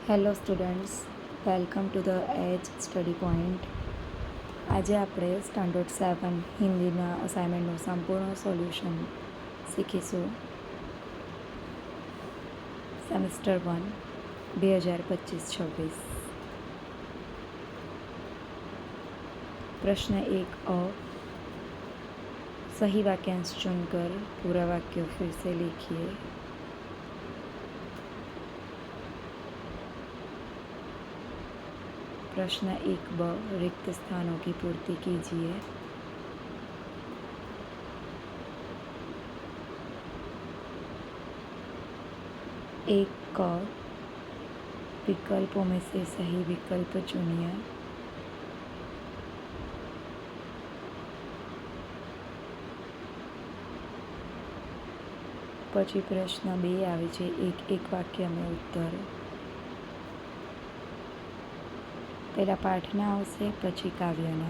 Hello students, welcome to the edge study point. આજે આપણે standard 7 હિન્દીના અસાઇનમેન્ટનું સંપૂર્ણ સોલ્યુશન શીખીશું. સેમેસ્ટર 1 2025-26. प्रश्न 1 अ. सही वाक्यांश चुनकर पूरा वाक्य फिर से लिखिए. प्रश्न 1 ब. रिक्त स्थानों की पूर्ति कीजिए. एक क. विकल्पों में से सही विकल्प चुनिए. પછી પ્રશ્ન 2 આવે છે, એક વાક્યમાં ઉત્તર. પહેલાં પાઠના આવશે, પછી કાવ્યના.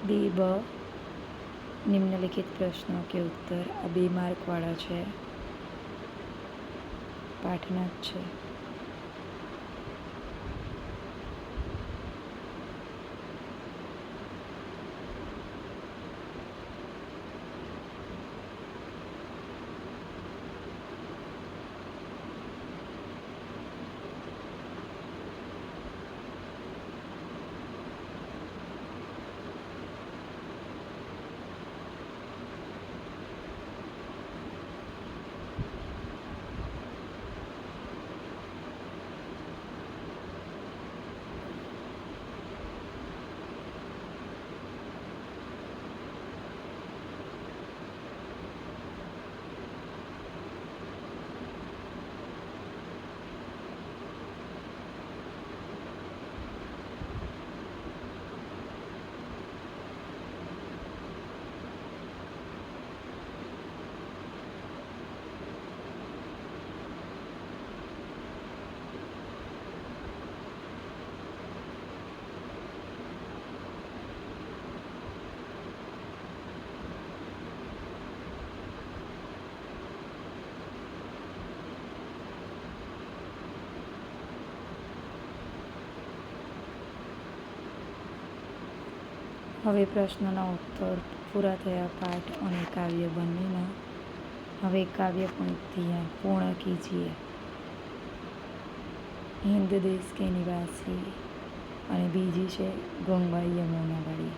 बी ब. निम्नलिखित प्रश्नों के उत्तर. आ 2 માર્કવાળા છે, પાઠના જ છે. હવે પ્રશ્નના ઉત્તર પૂરા થયા. પાઠ અને કાવ્ય બંનેના. હવે કાવ્ય પંક્તિयाँ પૂર્ણ कीजिए. હિન્દ દેશ કે નિવાસી અને બીજી છે ગંગા યમુનાવાળી.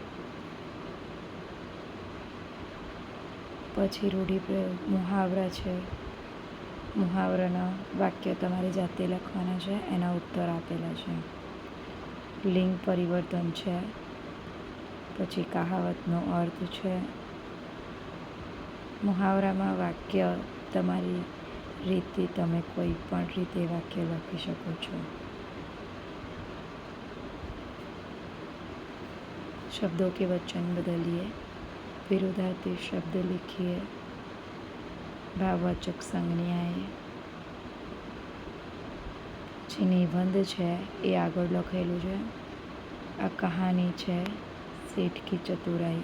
પછી રૂઢિપ્રયોગ મુહાવરા છે. મુહાવરાના વાક્ય તમારે જાતે લખવાના છે, એના ઉત્તર આપેલા છે. લિંગ પરિવર્તન છે. પછી કહાવતનો અર્થ છે. મુહાવરામાં વાક્ય તમારી રીતે તમે કોઈ પણ રીતે વાક્ય લખી શકો છો. शब्दों के वचन बदलिए. विरोधार्थी शब्द लिखिए. भाववाचक संज्ञाएं. જે નિબંધ છે એ આગળ લખેલું છે. આ કહાની છે सेठ की चतुराई.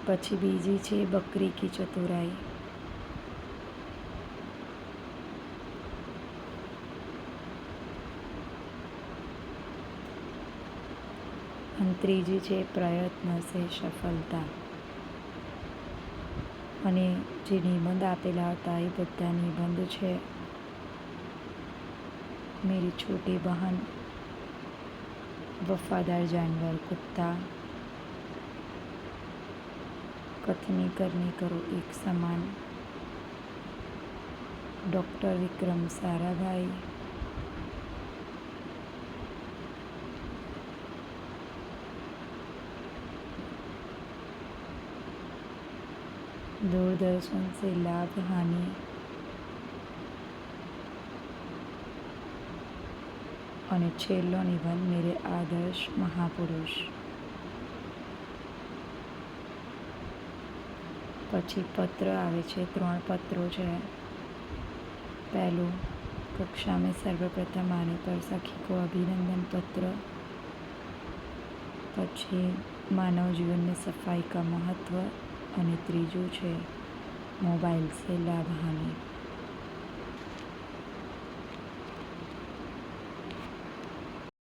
પછી બીજી છે બકરી की चतुराई. અને ત્રીજી છે પ્રયત્ન સે સફળતા. અને જે નિબંધ આપેલા હતા એ બધા નિબંધ છે. मेरी छोटी बहन, वफादार जानवर कुत्ता, कथनी करनी करो एक समान, डॉक्टर विक्रम साराभाई, दूरदर्शन से लाभ हानि, અને છેલ્લો નિબંધ મેરે આદર્શ મહાપુરુષ. પછી પત્ર આવે છે, 3 પત્રો છે. પહેલું, कक्षा में सर्वप्रथम आने पर सखी को अभिनंदन पत्र. પછી માનવ જીવન में सफाई का महत्व. અને ત્રીજું છે મોબાઈલ से लाभ हानि.